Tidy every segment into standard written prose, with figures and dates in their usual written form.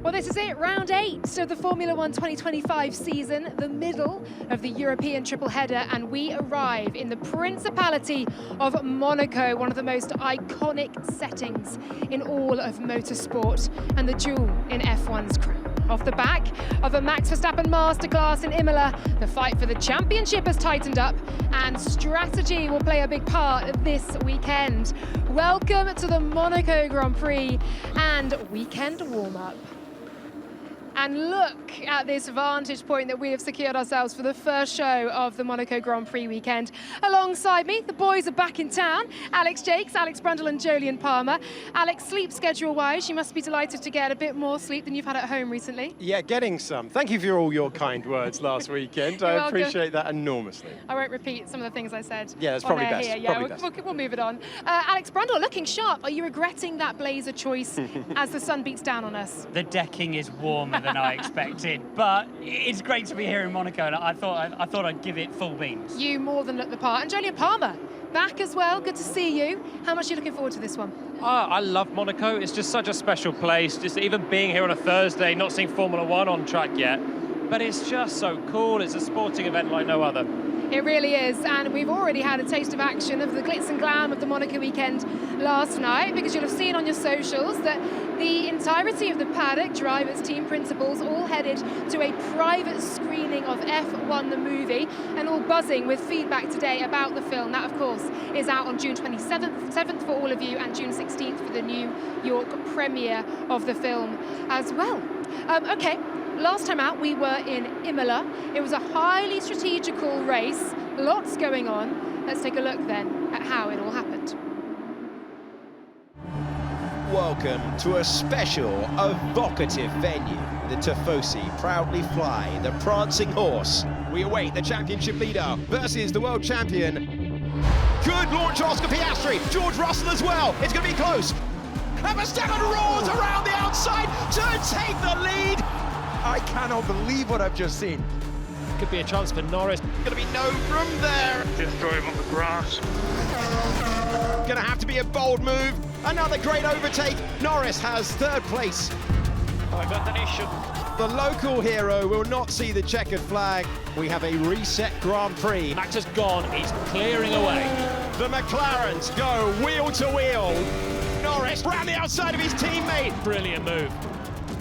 Well, this is it, round 8 of the Formula 1 2025 season, the middle of the European triple header, and we arrive in the Principality of Monaco, one of the most iconic settings in all of motorsport, and the jewel in F1's crown. Off the back of a Max Verstappen masterclass in Imola, the fight for the championship has tightened up, and strategy will play a big part this weekend. Welcome to the Monaco Grand Prix and weekend warm-up. And look at this vantage point that we have secured ourselves for the first show of the Monaco Grand Prix weekend. Alongside me, the boys are back in town. Jacques, Alex Brundle and Jolyon Palmer. Alex, sleep schedule-wise, you must be delighted to get a bit more sleep than you've had at home recently. Yeah, getting some. Thank you for all your kind words last weekend. I appreciate that enormously. I won't repeat some of the things I said. Yeah, that's probably best. Here. Yeah, we'll move it on. Alex Brundle, looking sharp. Are you regretting that blazer choice as the sun beats down on us? The decking is warmer than I expected, but it's great to be here in Monaco, and I thought I'd give it full beans. You more than look the part. And Jolyon Palmer, back as well. Good to see you. How much are you looking forward to this one? I love Monaco. It's just such a special place. Just even being here on a Thursday, not seeing Formula 1 on track yet, but it's just so cool. It's a sporting event like no other. It really is, and we've already had a taste of action of the glitz and glam of the Monaco weekend last night, because you'll have seen on your socials that the entirety of the paddock, drivers, team principals, all headed to a private screening of F1 the movie, and all buzzing with feedback today about the film. That, of course, is out on June 27th for all of you, and June 16th for the New York premiere of the film as well. Okay. Last time out, we were in Imola. It was a highly strategical race, lots going on. Let's take a look then at how it all happened. Welcome to a special, evocative venue. The Tifosi proudly fly the prancing horse. We await the championship leader versus the world champion. Good launch, Oscar Piastri. George Russell as well. It's going to be close. And Verstappen roars around the outside to take the lead. I cannot believe what I've just seen. Could be a chance for Norris. Gonna be no room there. Destroy him on the grass. Gonna have to be a bold move. Another great overtake. Norris has third place. I got the nation. The local hero will not see the checkered flag. We have a reset Grand Prix. Max has gone. He's clearing away. The McLarens go wheel to wheel. Norris round the outside of his teammate. Brilliant move.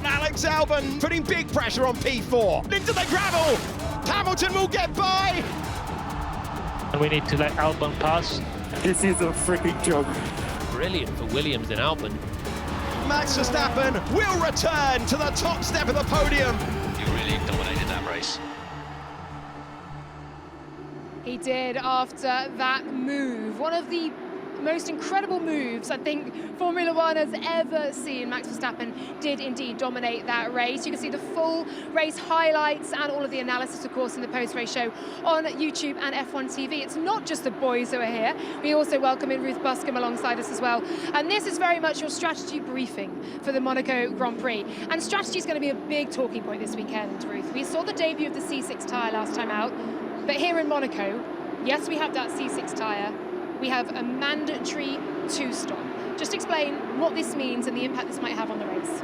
Alex Albon putting big pressure on P4. Into the gravel. Hamilton will get by. And we need to let Albon pass. This is a freaking joke. Brilliant for Williams and Albon. Max Verstappen will return to the top step of the podium. You really dominated that race. He did after that move. One of the most incredible moves I think Formula 1 has ever seen. Max Verstappen did indeed dominate that race. You can see the full race highlights and all of the analysis, of course, in the post-race show on YouTube and F1 TV. It's not just the boys who are here. We also welcome in Ruth Buscombe alongside us as well. And this is very much your strategy briefing for the Monaco Grand Prix. And strategy is going to be a big talking point this weekend, Ruth. We saw the debut of the C6 tyre last time out, but here in Monaco, yes, we have that C6 tyre. We have a mandatory 2-stop. Just explain what this means and the impact this might have on the race.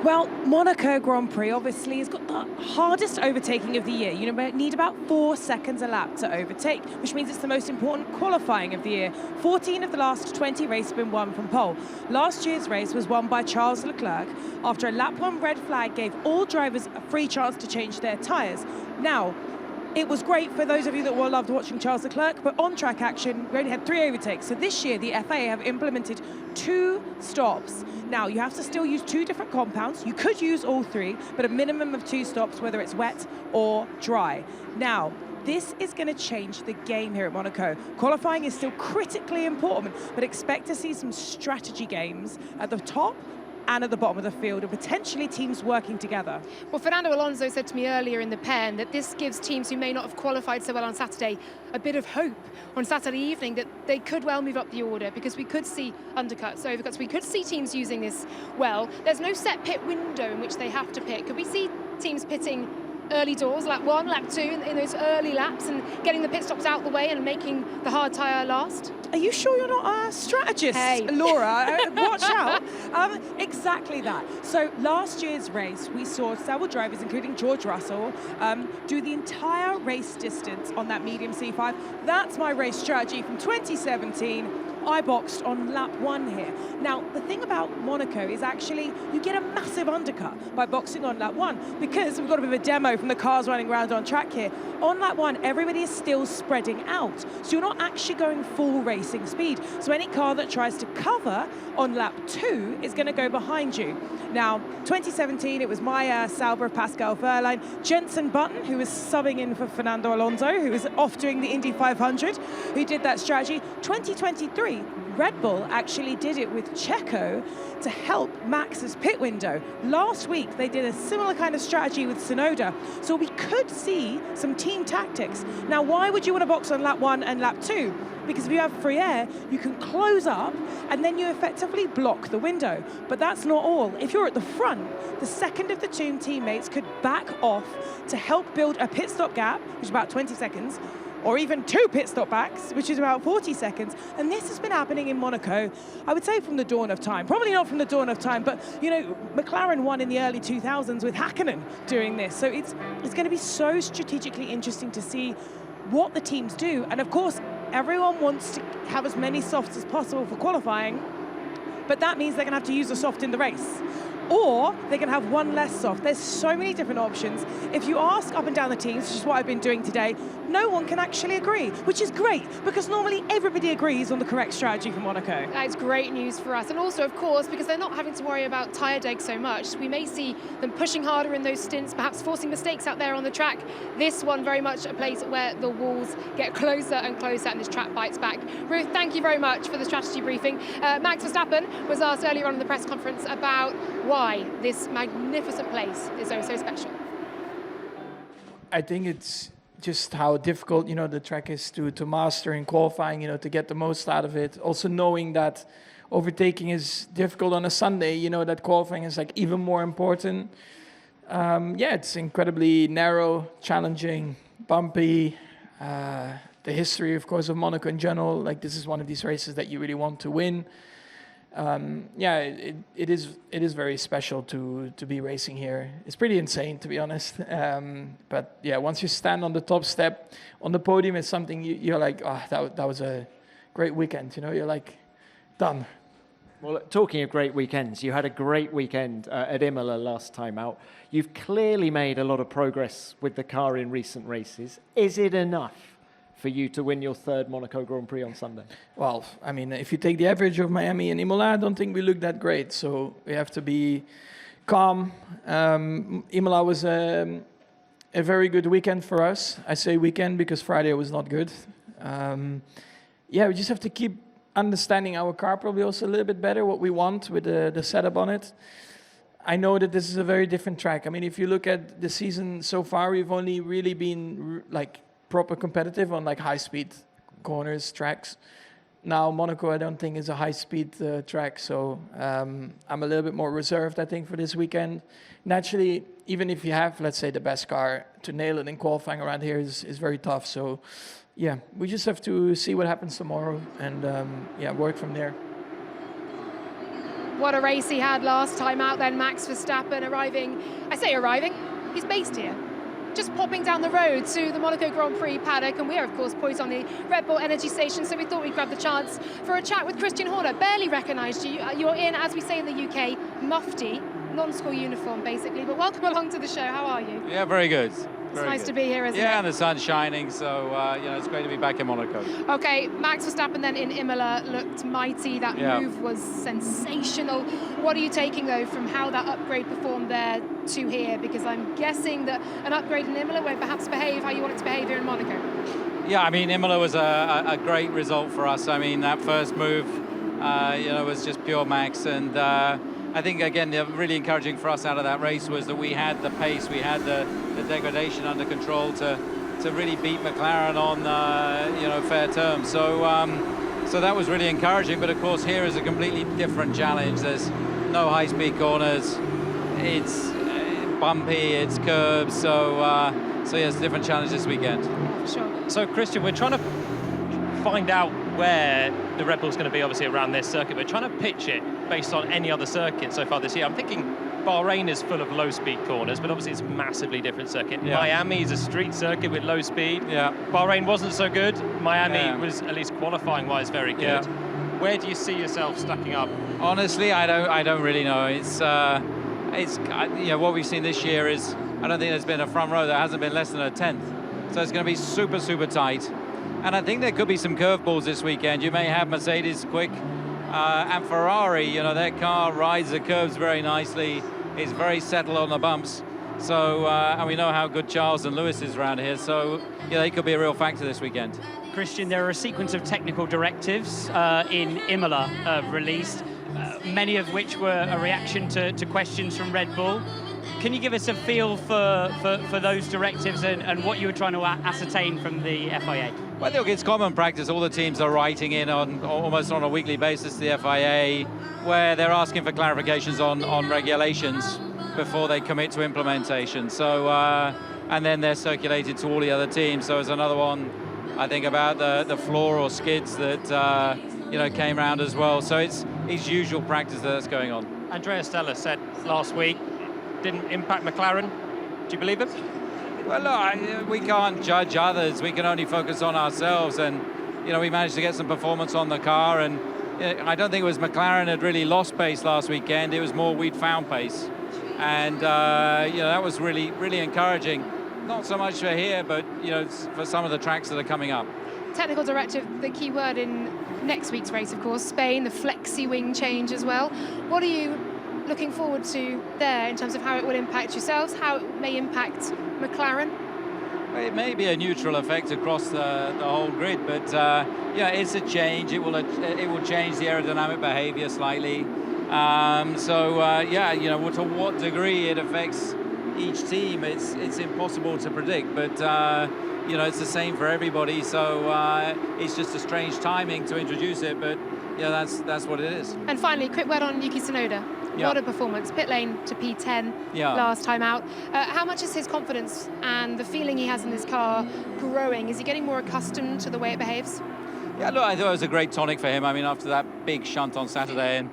Well, Monaco Grand Prix obviously has got the hardest overtaking of the year. You need about 4 seconds a lap to overtake, which means it's the most important qualifying of the year. 14 of the last 20 races have been won from pole. Last year's race was won by Charles Leclerc after a lap 1 red flag gave all drivers a free chance to change their tyres. Now, it was great for those of you that loved watching Charles Leclerc, but on-track action, we only had 3 overtakes. So this year, the FIA have implemented 2 stops. Now, you have to still use 2 different compounds. You could use all 3, but a minimum of 2 stops, whether it's wet or dry. Now, this is going to change the game here at Monaco. Qualifying is still critically important, but expect to see some strategy games at the top and at the bottom of the field, and potentially teams working together. Well, Fernando Alonso said to me earlier in the pen that this gives teams who may not have qualified so well on Saturday a bit of hope on Saturday evening that they could well move up the order, because we could see undercuts, overcuts, we could see teams using this well. There's no set pit window in which they have to pit. Could we see teams pitting early doors, lap 1, lap 2, in those early laps, and getting the pit stops out the way and making the hard tyre last? Are you sure you're not a strategist, hey. Laura? Watch out. Exactly that. So last year's race, we saw several drivers, including George Russell, do the entire race distance on that medium C5. That's my race strategy from 2017. I boxed on lap 1 here. Now, the thing about Monaco is actually you get a massive undercut by boxing on lap 1, because we've got a bit of a demo from the cars running around on track here. On lap 1, everybody is still spreading out, so you're not actually going full racing speed. So any car that tries to cover on lap 2 is going to go behind you. Now, 2017, it was my Sauber of Pascal Wehrlein, Jenson Button, who was subbing in for Fernando Alonso, who was off doing the Indy 500, who did that strategy. 2023, Red Bull actually did it with Checo to help Max's pit window. Last week, they did a similar kind of strategy with Tsunoda. So we could see some team tactics. Now, why would you want to box on lap 1 and lap 2? Because if you have free air, you can close up and then you effectively block the window. But that's not all. If you're at the front, the second of the two teammates could back off to help build a pit stop gap, which is about 20 seconds, or even 2 pit stop backs, which is about 40 seconds. And this has been happening in Monaco, I would say from the dawn of time. Probably not from the dawn of time, but you know, McLaren won in the early 2000s with Hakkinen doing this. So it's going to be so strategically interesting to see what the teams do. And of course, everyone wants to have as many softs as possible for qualifying, but that means they're going to have to use a soft in the race. Or they can have one less soft. There's so many different options. If you ask up and down the teams, which is what I've been doing today, no one can actually agree, which is great, because normally everybody agrees on the correct strategy for Monaco. That's great news for us. And also, of course, because they're not having to worry about tyre deg so much, we may see them pushing harder in those stints, perhaps forcing mistakes out there on the track. This one very much a place where the walls get closer and closer and this track bites back. Ruth, thank you very much for the strategy briefing. Max Verstappen was asked earlier on in the press conference about why this magnificent place is so special. I think it's just how difficult, you know, the track is to master in qualifying, you know, to get the most out of it. Also knowing that overtaking is difficult on a Sunday, you know, that qualifying is like even more important. Yeah, it's incredibly narrow, challenging, bumpy. The history, of course, of Monaco in general, like this is one of these races that you really want to win. Yeah, it is very special to be racing here. It's pretty insane, to be honest. But yeah, once you stand on the top step on the podium, it's something you're like, oh, that was a great weekend. You know, you're like, done. Well, talking of great weekends, you had a great weekend at Imola last time out. You've clearly made a lot of progress with the car in recent races. Is it enough for you to win your 3rd Monaco Grand Prix on Sunday? Well, I mean, if you take the average of Miami and Imola, I don't think we look that great. So we have to be calm. Imola was a very good weekend for us. I say weekend because Friday was not good. Yeah, we just have to keep understanding our car probably also a little bit better, what we want with the setup on it. I know that this is a very different track. I mean, if you look at the season so far, we've only really been like proper competitive on like high-speed corners, tracks. Now, Monaco, I don't think is a high-speed track, so I'm a little bit more reserved, I think, for this weekend. Naturally, even if you have, let's say, the best car, to nail it in qualifying around here is very tough. So, yeah, we just have to see what happens tomorrow and, yeah, work from there. What a race he had last time out then, Max Verstappen arriving, he's based here. Just popping down the road to the Monaco Grand Prix paddock, and we are, of course, poised on the Red Bull Energy Station, so we thought we'd grab the chance for a chat with Christian Horner. Barely recognised you. You're in, as we say in the UK, mufti, non-school uniform, basically, but welcome along to the show. How are you? Yeah, very good. It's nice to be here, isn't it? Yeah, and the sun's shining, so you know, it's great to be back in Monaco. Okay, Max Verstappen then in Imola looked mighty. That move was sensational. What are you taking, though, from how that upgrade performed there to here? Because I'm guessing that an upgrade in Imola won't perhaps behave how you want it to behave here in Monaco. Yeah, I mean, Imola was a great result for us. I mean, that first move, you know, was just pure Max, and I think, again, the really encouraging for us out of that race was that we had the pace, we had the degradation under control to really beat McLaren on, you know, fair terms. So, so that was really encouraging. But of course, here is a completely different challenge. There's no high-speed corners. It's bumpy, it's curbs, so yes, different challenge this weekend. Sure. So Christian, we're trying to find out where the Red Bull's going to be, obviously around this circuit. We're trying to pitch it based on any other circuit so far this year. I'm thinking Bahrain is full of low-speed corners, but obviously it's a massively different circuit. Yeah. Miami is a street circuit with low speed. Yeah. Bahrain wasn't so good. Miami was, at least qualifying-wise, very good. Yeah. Where do you see yourself stacking up? Honestly, I don't really know. It's what we've seen this year is, I don't think there's been a front row that hasn't been less than a 10th. So it's going to be super, super tight. And I think there could be some curveballs this weekend. You may have Mercedes quick and Ferrari, their car rides the curves very nicely. It's very settled on the bumps. So, and we know how good Charles and Lewis is around here. So, they could be a real factor this weekend. Christian, there are a sequence of technical directives in Imola released, many of which were a reaction to questions from Red Bull. Can you give us a feel for those directives and what you were trying to ascertain from the FIA? Well, look, it's common practice. All the teams are writing in almost on a weekly basis to the FIA, where they're asking for clarifications on regulations before they commit to implementation. So, and then they're circulated to all the other teams. So there's another one, I think, about the floor or skids that came around as well. So it's usual practice that's going on. Andrea Stella said last week, didn't impact McLaren. Do you believe him? Well, look, we can't judge others. We can only focus on ourselves. And, we managed to get some performance on the car. And I don't think it was McLaren had really lost pace last weekend. It was more we'd found pace. And, that was really, really encouraging. Not so much for here, but, for some of the tracks that are coming up. Technical directive, the key word in next week's race, of course, Spain, the flexi wing change as well. What are you looking forward to there in terms of how it will impact yourselves, how it may impact McLaren? It may be a neutral effect across the whole grid, but it's a change. It will change the aerodynamic behavior slightly. To what degree it affects each team, it's impossible to predict. But it's the same for everybody. So it's just a strange timing to introduce it. But that's what it is. And finally, quick word on Yuki Tsunoda. What a performance. Pit lane to P10 last time out. How much is his confidence and the feeling he has in his car growing? Is he getting more accustomed to the way it behaves? Yeah, look, I thought it was a great tonic for him. I mean, after that big shunt on Saturday, and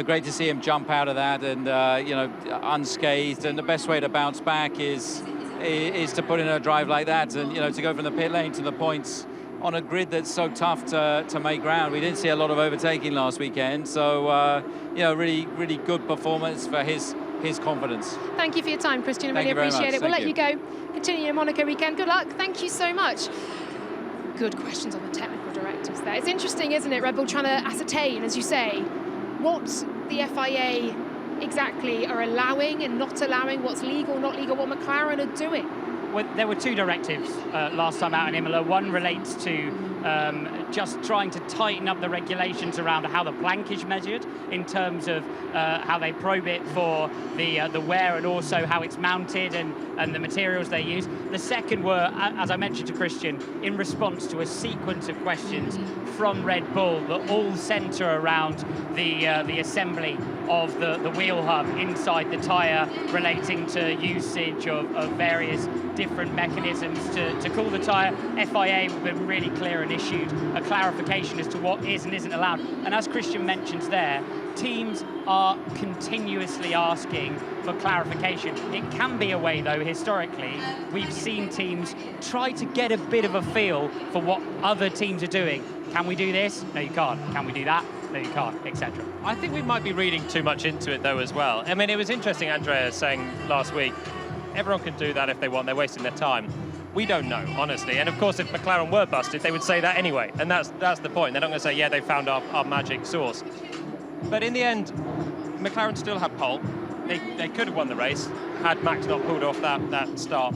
great to see him jump out of that and unscathed. And the best way to bounce back is to put in a drive like that, and to go from the pit lane to the points on a grid that's so tough to make ground. We didn't see a lot of overtaking last weekend, so really, really good performance for his confidence. Thank you for your time, Christian. I really appreciate it. We'll let you go. Continue your Monaco weekend. Good luck. Thank you so much. Good questions on the technical directives there. It's interesting, isn't it, Red Bull trying to ascertain, as you say, what the FIA exactly are allowing and not allowing, what's legal, not legal, what McLaren are doing. Well, there were two directives last time out in Imola. One relates to just trying to tighten up the regulations around how the plank is measured in terms of how they probe it for the wear and also how it's mounted and the materials they use. The second were, as I mentioned to Christian, in response to a sequence of questions from Red Bull that all centre around the assembly of the wheel hub inside the tyre, relating to usage of various different mechanisms to cool the tyre. FIA have been really clear and issued a clarification as to what is and isn't allowed. And as Christian mentions there, teams are continuously asking for clarification. It can be a way, though, historically, we've seen teams try to get a bit of a feel for what other teams are doing. Can we do this? No, you can't. Can we do that? No, you can't, etc. I think we might be reading too much into it, though, as well. I mean, it was interesting, Andrea saying last week, everyone can do that if they want, they're wasting their time. We don't know, honestly. And of course, if McLaren were busted, they would say that anyway. And that's the point. They're not going to say, yeah, they found our magic sauce. But in the end, McLaren still had pole. They could have won the race had Max not pulled off that start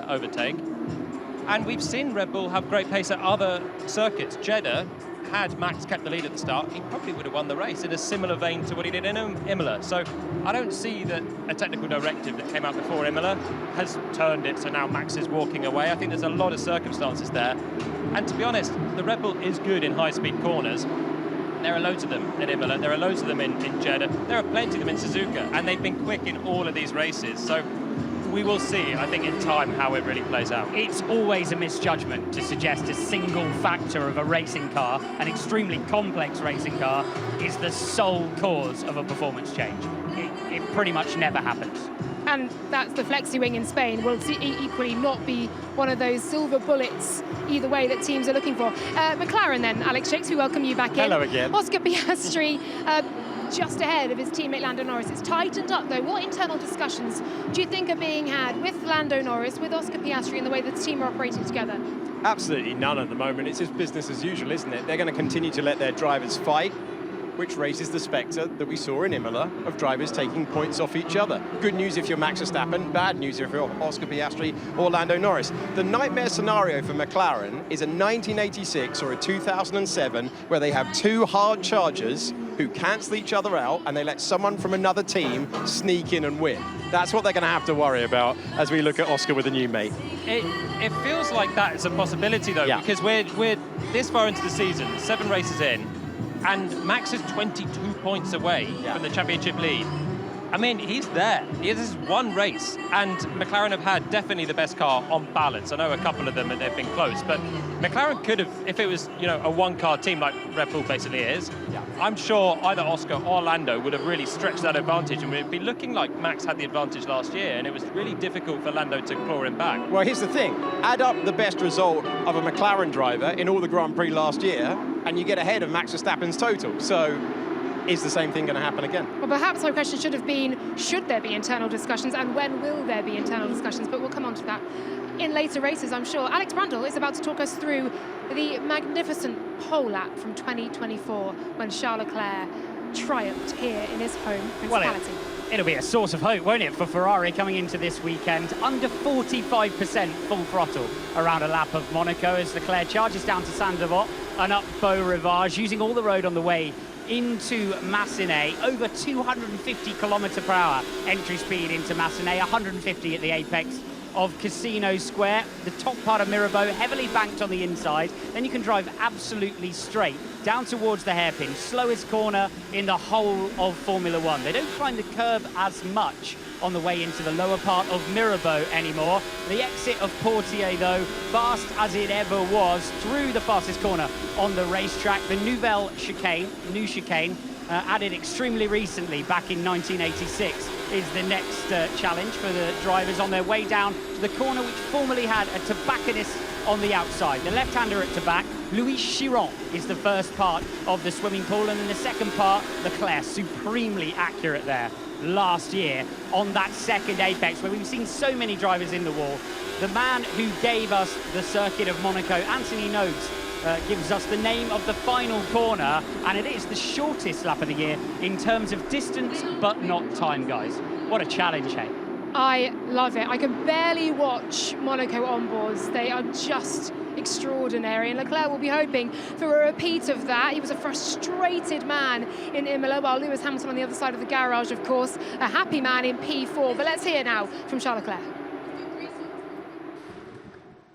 overtake. And we've seen Red Bull have great pace at other circuits. Jeddah, had Max kept the lead at the start, he probably would have won the race in a similar vein to what he did in Imola. So I don't see that a technical directive that came out before Imola has turned it so now Max is walking away. I think there's a lot of circumstances there. And to be honest, the Red Bull is good in high-speed corners. There are loads of them at Imola. There are loads of them in Jeddah. There are plenty of them in Suzuka, and they've been quick in all of these races. So we will see, I think, in time how it really plays out. It's always a misjudgment to suggest a single factor of a racing car, an extremely complex racing car, is the sole cause of a performance change. It pretty much never happens. And that's the flexi wing in Spain will equally not be one of those silver bullets either way that teams are looking for. McLaren then, Alex Jacques, we welcome you back in. Hello again. Oscar Piastri just ahead of his teammate Lando Norris. It's tightened up though. What internal discussions do you think are being had with Lando Norris, with Oscar Piastri, and the way the team are operating together? Absolutely none at the moment. It's just business as usual, isn't it? They're going to continue to let their drivers fight, which raises the spectre that we saw in Imola of drivers taking points off each other. Good news if you're Max Verstappen, bad news if you're Oscar Piastri or Lando Norris. The nightmare scenario for McLaren is a 1986 or a 2007 where they have two hard chargers who cancel each other out and they let someone from another team sneak in and win. That's what they're going to have to worry about as we look at Oscar with a new mate. It feels like that is a possibility, though, because we're this far into the season, 7 races in, and Max is 22 points away from the championship lead. I mean, he's there. This is one race, and McLaren have had definitely the best car on balance. I know a couple of them, they've been close, but McLaren could have, if it was, a one-car team like Red Bull basically is, I'm sure either Oscar or Lando would have really stretched that advantage, and we'd be looking like Max had the advantage last year, and it was really difficult for Lando to claw him back. Well, here's the thing. Add up the best result of a McLaren driver in all the Grand Prix last year, and you get ahead of Max Verstappen's total. So, is the same thing going to happen again? Well, perhaps my question should have been, should there be internal discussions, and when will there be internal discussions? But we'll come on to that in later races, I'm sure. Alex Brundle is about to talk us through the magnificent pole lap from 2024 when Charles Leclerc triumphed here in his home Principality. Well, it'll be a source of hope, won't it, for Ferrari coming into this weekend. Under 45% full throttle around a lap of Monaco as Leclerc charges down to Saint-Devote and up Beau Rivage, using all the road on the way into Massenet. Over 250 km/h entry speed into Massenet, 150 at the apex of Casino Square. The top part of Mirabeau heavily banked on the inside. Then you can drive absolutely straight down towards the hairpin. Slowest corner in the whole of Formula One. They don't climb the curve as much on the way into the lower part of Mirabeau anymore. The exit of Portier, though, fast as it ever was, through the fastest corner on the racetrack. The Nouvelle Chicane, new chicane, added extremely recently, back in 1986, is the next challenge for the drivers on their way down to the corner which formerly had a tobacconist on the outside. The left-hander at Tabac, Louis Chiron, is the first part of the swimming pool, and in the second part, Leclerc supremely accurate there last year on that second apex where we've seen so many drivers in the wall. The man who gave us the circuit of Monaco, Anthony Nogues, gives us the name of the final corner, and it is the shortest lap of the year in terms of distance but not time, guys. What a challenge, hey? I love it. I can barely watch Monaco onboards. They are just extraordinary, and Leclerc will be hoping for a repeat of that. He was a frustrated man in Imola, while Lewis Hamilton on the other side of the garage, of course, a happy man in P4. But let's hear now from Charles Leclerc.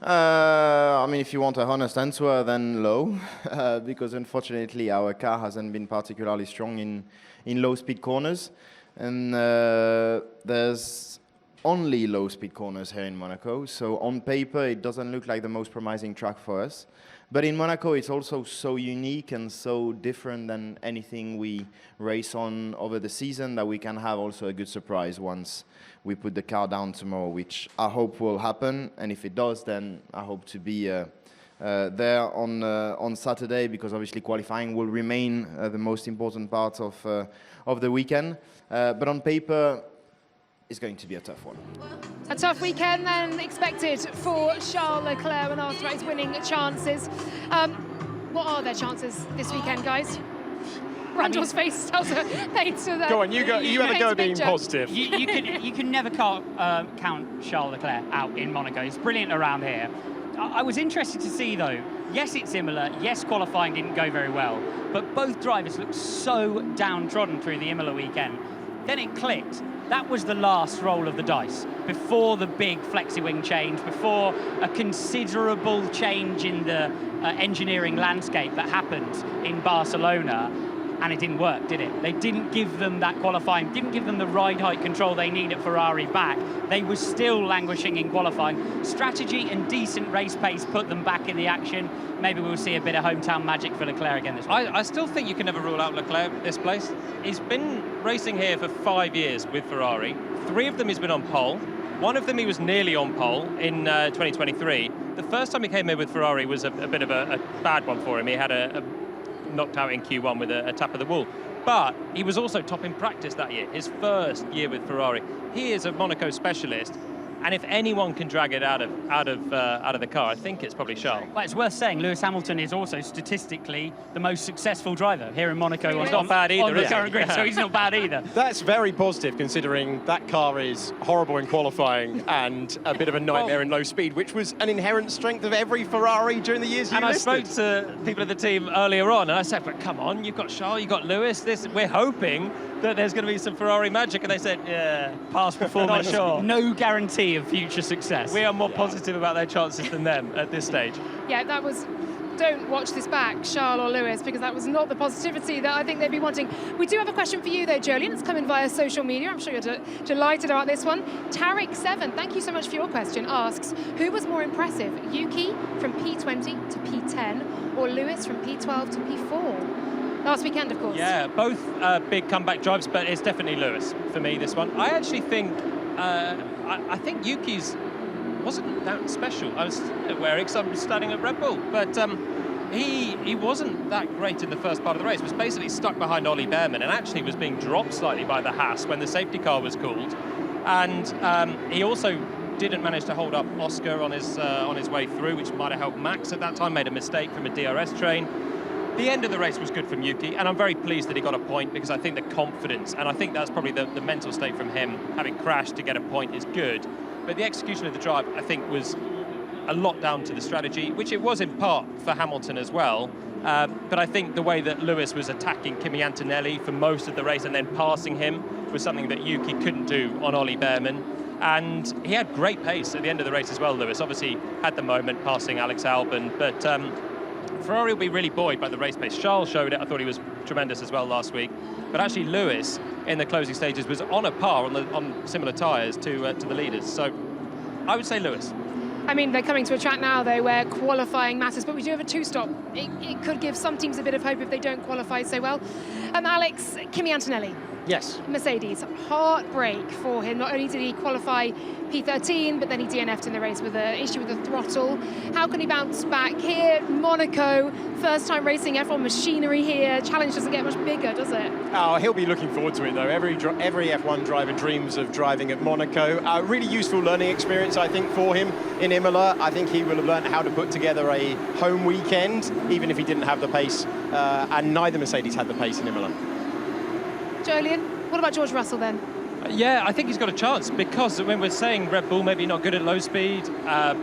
I mean, if you want a honest answer, then low, because unfortunately our car hasn't been particularly strong in low-speed corners, and there's only low-speed corners here in Monaco, so on paper it doesn't look like the most promising track for us. But in Monaco it's also so unique and so different than anything we race on over the season that we can have also a good surprise once we put the car down tomorrow, which I hope will happen. And if it does, then I hope to be there on Saturday, because obviously qualifying will remain the most important part of the weekend. But on paper, it's going to be a tough one. A tough weekend then expected for Charles Leclerc when asked about his winning chances. What are their chances this weekend, guys? Brundle's face tells a paints to that. Go on, you have a go at being positive. You can never count Charles Leclerc out in Monaco. He's brilliant around here. I was interested to see, though, yes, it's Imola, yes, qualifying didn't go very well, but both drivers looked so downtrodden through the Imola weekend. Then it clicked. that was the last roll of the dice before the big flexi-wing change, before a considerable change in the engineering landscape that happened in Barcelona. And it didn't work, did it? They didn't give them that qualifying, didn't give them the ride height control they need at Ferrari back. They were still languishing in qualifying. Strategy and decent race pace put them back in the action. Maybe we'll see a bit of hometown magic for Leclerc again this week. I still think you can never rule out Leclerc this place. He's been racing here for 5 years with Ferrari. 3 of them he's been on pole. 1 of them he was nearly on pole in 2023. The first time he came here with Ferrari was a bit of a bad one for him. He had a knocked out in Q1 with a tap of the wall. But he was also top in practice that year, his first year with Ferrari. He is a Monaco specialist, and if anyone can drag it out of the car, I think it's probably Charles. Well, it's worth saying Lewis Hamilton is also statistically the most successful driver here in Monaco. He's not bad either, on the is he? current grid, so he's not bad either. That's very positive, considering that car is horrible in qualifying and a bit of a nightmare in low speed, which was an inherent strength of every Ferrari during the years you listed. I spoke to people at the team earlier on, and I said, but come on, you've got Charles, you've got Lewis, we're hoping that there's going to be some Ferrari magic, and they said, yeah, past performance, sure. No guarantee of future success. We are more positive about their chances than them at this stage. Yeah, that was... Don't watch this back, Charles or Lewis, because that was not the positivity that I think they'd be wanting. We do have a question for you, though, Jolyon. It's come in via social media. I'm sure you're delighted about this one. Tariq7, thank you so much for your question, asks, who was more impressive, Yuki from P20 to P10 or Lewis from P12 to P4? Last weekend, of course. Yeah, both big comeback drives, but it's definitely Lewis for me, this one. I actually think, I think Yuki's wasn't that special. I was wary because I'm standing at Red Bull, but he wasn't that great in the first part of the race. Was basically stuck behind Ollie Behrman and actually was being dropped slightly by the Haas when the safety car was called. And he also didn't manage to hold up Oscar on his way through, which might have helped Max at that time. Made a mistake from a DRS train. The end of the race was good from Yuki, and I'm very pleased that he got a point, because I think the confidence, and I think that's probably the mental state from him, having crashed to get a point is good. But the execution of the drive, I think, was a lot down to the strategy, which it was in part for Hamilton as well. But I think the way that Lewis was attacking Kimi Antonelli for most of the race and then passing him was something that Yuki couldn't do on Ollie Behrman. And he had great pace at the end of the race as well, Lewis. Obviously had the moment passing Alex Albon, but Ferrari will be really buoyed by the race pace. Charles showed it. I thought he was tremendous as well last week. But actually Lewis, in the closing stages, was on a par on similar tyres to the leaders. So I would say Lewis. I mean, they're coming to a track now, though, where qualifying matters, but we do have a 2-stop. It could give some teams a bit of hope if they don't qualify so well. Alex, Kimi Antonelli. Yes. Mercedes, heartbreak for him. Not only did he qualify P13, but then he DNF'd in the race with an issue with the throttle. How can he bounce back here? Monaco, first time racing F1 machinery here. Challenge doesn't get much bigger, does it? Oh, he'll be looking forward to it, though. Every F1 driver dreams of driving at Monaco. A really useful learning experience, I think, for him in Imola. I think he will have learned how to put together a home weekend, even if he didn't have the pace, and neither Mercedes had the pace in Imola. Jolyon, what about George Russell then? Yeah, I think he's got a chance, because when we're saying Red Bull maybe not good at low speed,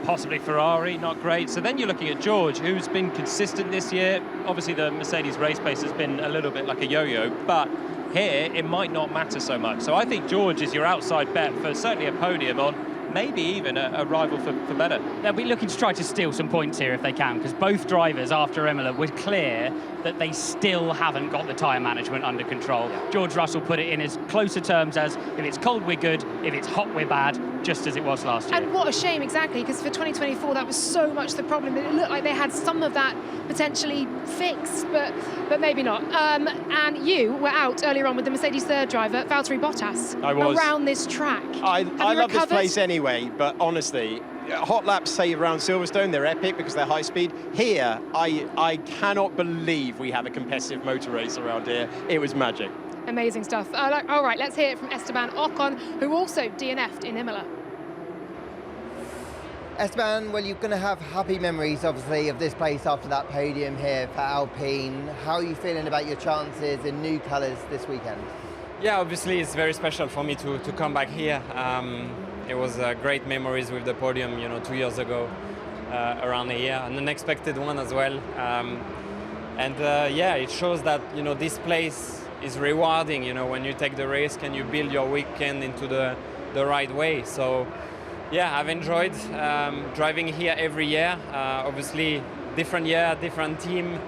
possibly Ferrari not great. So then you're looking at George, who's been consistent this year. Obviously the Mercedes race pace has been a little bit like a yo-yo, but here it might not matter so much. So I think George is your outside bet for certainly a podium on, maybe even a rival for better. They'll be looking to try to steal some points here if they can, because both drivers after Imola were clear that they still haven't got the tyre management under control. Yeah. George Russell put it in as closer terms as, if it's cold, we're good, if it's hot, we're bad, just as it was last year. And what a shame, exactly, because for 2024, that was so much the problem. It looked like they had some of that potentially fixed, but maybe not. And you were out earlier on with the Mercedes third driver, Valtteri Bottas, I was. Around this track. I love this place anyway, but honestly, hot laps, say, around Silverstone, they're epic because they're high speed. Here, I cannot believe we have a competitive motor race around here. It was magic. Amazing stuff. All right, let's hear it from Esteban Ocon, who also DNF'd in Imola. Esteban, well, you're going to have happy memories, obviously, of this place after that podium here for Alpine. How are you feeling about your chances in new colours this weekend? Yeah, obviously it's very special for me to come back here. It was great memories with the podium, 2 years ago, around here, an unexpected one as well. Yeah, it shows that this place is rewarding, you know, when you take the risk and you build your weekend into the right way. So yeah, I've enjoyed driving here every year. Obviously, different year, different team.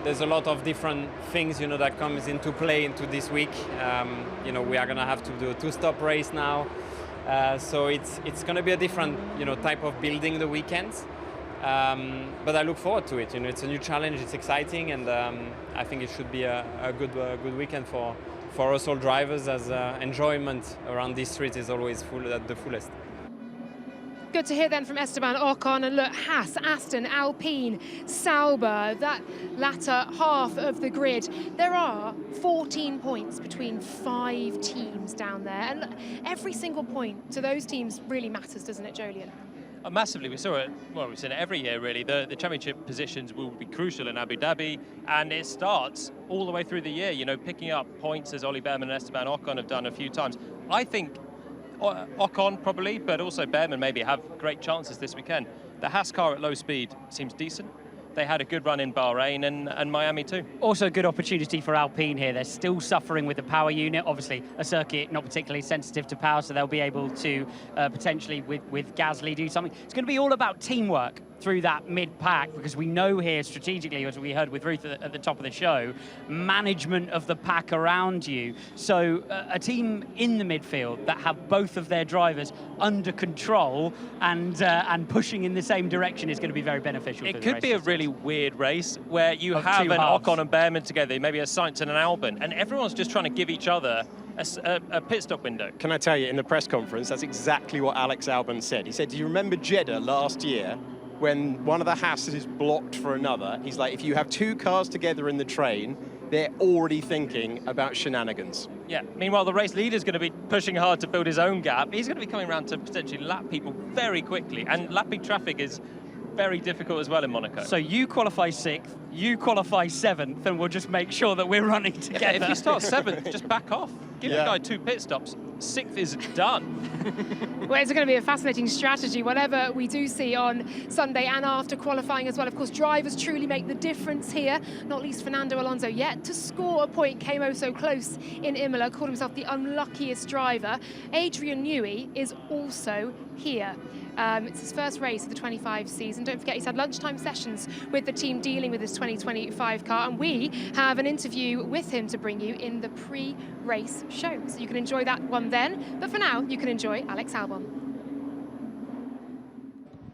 There's a lot of different things, you know, that comes into play into this week. You know, we are gonna have to do a 2-stop race now. So it's gonna be a different, you know, type of building the weekends. But I look forward to it. You know, it's a new challenge. It's exciting, and I think it should be a good weekend for us all drivers, as enjoyment around this street is always at the fullest. Good to hear then from Esteban Ocon, and look, Haas, Aston, Alpine, Sauber, that latter half of the grid. There are 14 points between 5 teams down there, and look, every single point to those teams really matters, doesn't it, Jolyon? Massively. We saw it, well, we've seen it every year really. The championship positions will be crucial in Abu Dhabi, and it starts all the way through the year, you know, picking up points as Ollie Bearman and Esteban Ocon have done a few times. I think Ocon probably, but also Bearman maybe have great chances this weekend. The Haas car at low speed seems decent. They had a good run in Bahrain and Miami too. Also a good opportunity for Alpine here. They're still suffering with the power unit. Obviously, a circuit not particularly sensitive to power, so they'll be able to potentially, with Gasly, do something. It's going to be all about teamwork through that mid-pack, because we know here strategically, as we heard with Ruth at the top of the show, management of the pack around you. So a team in the midfield that have both of their drivers under control and pushing in the same direction is going to be very beneficial. It could be a really weird race where you have an Ocon and Bearman together, maybe a Sainz and an Albon, and everyone's just trying to give each other a pit stop window. Can I tell you, in the press conference, that's exactly what Alex Albon said. He said, do you remember Jeddah last year, when one of the Haas is blocked for another? He's like, if you have 2 cars together in the train, they're already thinking about shenanigans. Yeah, meanwhile, the race leader's going to be pushing hard to build his own gap. He's going to be coming around to potentially lap people very quickly, and lapping traffic is very difficult as well in Monaco. So you qualify 6th, you qualify 7th, and we'll just make sure that we're running together. Yeah, if you start 7th, just back off. Give the guy 2 pit stops. 6th is done. Well, it's going to be a fascinating strategy, whatever we do see on Sunday and after qualifying as well. Of course, drivers truly make the difference here, not least Fernando Alonso, yet to score a point, came oh so close in Imola, called himself the unluckiest driver. Adrian Newey is also here. It's his first race of the 25 season. Don't forget, he's had lunchtime sessions with the team dealing with his 2025 car, and we have an interview with him to bring you in the pre-race show. So you can enjoy that one then, but for now, you can enjoy Alex Albon.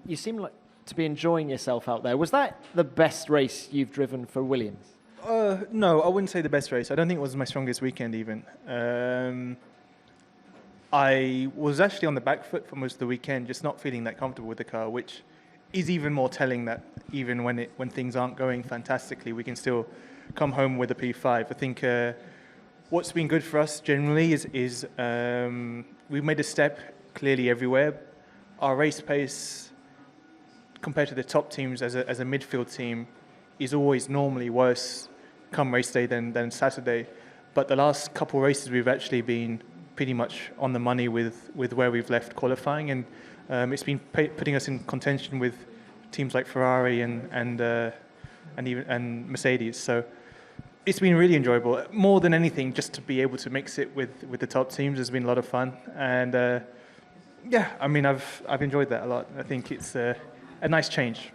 You seem like to be enjoying yourself out there. Was that the best race you've driven for Williams? No, I wouldn't say the best race. I don't think it was my strongest weekend even. I was actually on the back foot for most of the weekend, just not feeling that comfortable with the car, which is even more telling that even when things aren't going fantastically, we can still come home with a P5. I think what's been good for us generally is we've made a step clearly everywhere. Our race pace compared to the top teams as a midfield team is always normally worse come race day than Saturday. But the last couple of races we've actually been pretty much on the money with where we've left qualifying, and it's been putting us in contention with teams like Ferrari and Mercedes. So it's been really enjoyable. More than anything, just to be able to mix it with the top teams has been a lot of fun. And yeah, I mean, I've enjoyed that a lot. I think it's a nice change.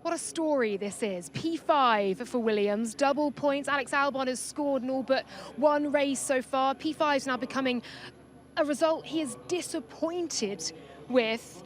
What a story this is. P5 for Williams, double points. Alex Albon has scored in all but 1 race so far. P5 is now becoming a result he is disappointed with.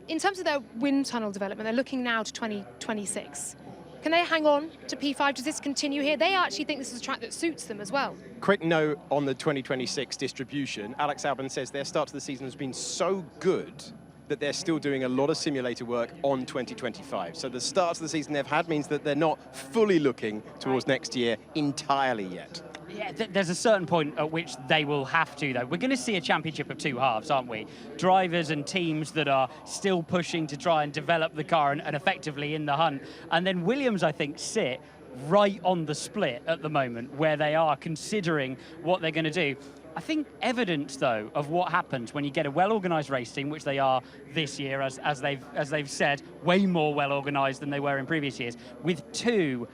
In terms of their wind tunnel development, they're looking now to 2026. Can they hang on to P5? Does this continue here? They actually think this is a track that suits them as well. Quick note on the 2026 distribution. Alex Albon says their start to the season has been so good that they're still doing a lot of simulator work on 2025. So the start of the season they've had means that they're not fully looking towards next year entirely yet. Yeah, there's a certain point at which they will have to, though. We're going to see a championship of 2 halves, aren't we? Drivers and teams that are still pushing to try and develop the car and effectively in the hunt. And then Williams, I think, sit right on the split at the moment where they are considering what they're going to do. I think evidence, though, of what happens when you get a well-organised race team, which they are this year, as they've said, way more well-organised than they were in previous years, with 2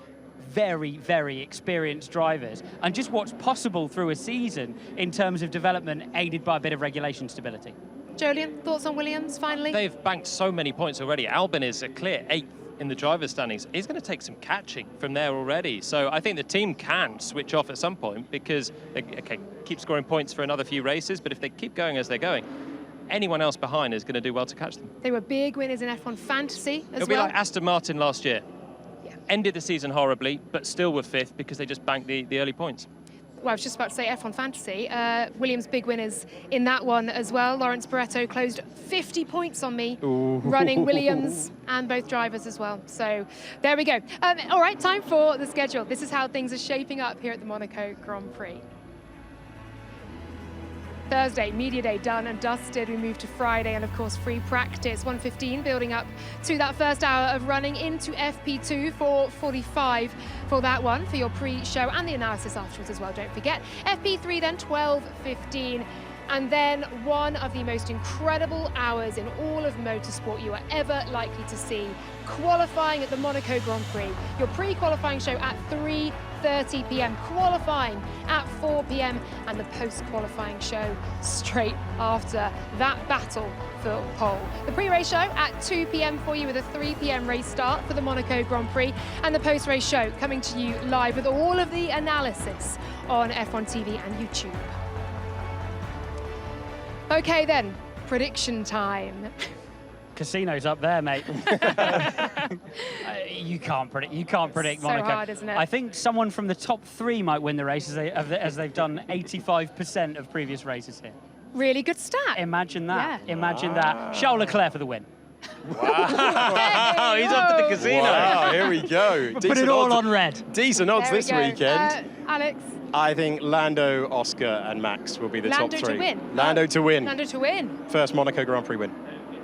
very, very experienced drivers, and just what's possible through a season in terms of development aided by a bit of regulation stability. Jolyon, thoughts on Williams finally? They've banked so many points already. Albon is a clear 8th in the driver's standings. He's going to take some catching from there already. So I think the team can switch off at some point because they keep scoring points for another few races, but if they keep going as they're going, anyone else behind is going to do well to catch them. They were big winners in F1 Fantasy as It'll be like Aston Martin last year. Yeah. Ended the season horribly, but still were 5th because they just banked the early points. Well, I was just about to say F1 Fantasy. Williams big winners in that one as well. Lawrence Barretto closed 50 points on me, running Williams and both drivers as well. So there we go. All right, time for the schedule. This is how things are shaping up here at the Monaco Grand Prix. Thursday, media day done and dusted. We move to Friday and of course free practice. 1:15 building up to that first hour of running into FP2 for 45 for that one, for your pre-show and the analysis afterwards as well, don't forget. FP3 then 12:15. And then one of the most incredible hours in all of motorsport you are ever likely to see. Qualifying at the Monaco Grand Prix. Your pre-qualifying show at 3:30 p.m. Qualifying at 4 p.m. and the post-qualifying show straight after that battle for pole. The pre-race show at 2 p.m. for you with a 3 p.m. race start for the Monaco Grand Prix, and the post-race show coming to you live with all of the analysis on F1 TV and YouTube. Okay then, prediction time. Casino's up there, mate. You can't predict so Monaco. Hard, isn't it? I think someone from the top 3 might win the race as they've done 85% of previous races here. Really good stat. Imagine that. Yeah. Imagine that. Charles Leclerc for the win. Wow, he's off to the casino. Wow, here we go. Put it all on red. Decent odds this weekend. Alex? I think Lando, Oscar and Max will be the top 3. Lando to win. Lando to win. Lando to win. First Monaco Grand Prix win.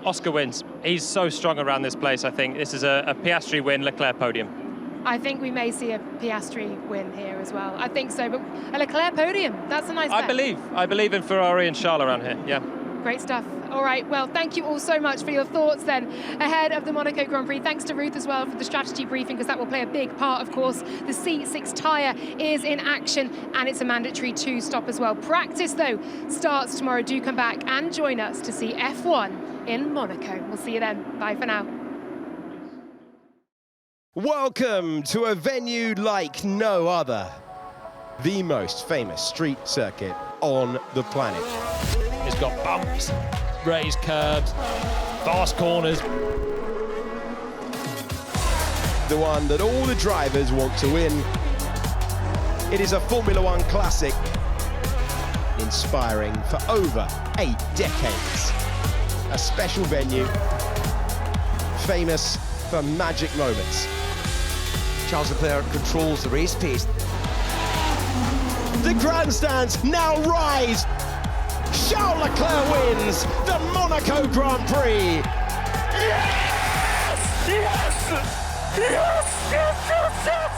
Oscar wins. He's so strong around this place, I think. This is a Piastri win, Leclerc podium. I think we may see a Piastri win here as well. I think so, but a Leclerc podium, that's a nice bet. I believe in Ferrari and Charles around here, yeah. Great stuff. All right, well, thank you all so much for your thoughts then ahead of the Monaco Grand Prix. Thanks to Ruth as well for the strategy briefing, because that will play a big part, of course. The C6 tyre is in action, and it's a mandatory 2-stop as well. Practice, though, starts tomorrow. Do come back and join us to see F1 in Monaco. We'll see you then. Bye for now. Welcome to a venue like no other. The most famous street circuit on the planet. It's got bumps, raised curbs, fast corners. The one that all the drivers want to win. It is a Formula One classic, inspiring for over 8 decades. A special venue, famous for magic moments. Charles Leclerc controls the race pace. The grandstands now rise. Charles Leclerc wins the Monaco Grand Prix. Yes! Yes! Yes! Yes! Yes! Yes!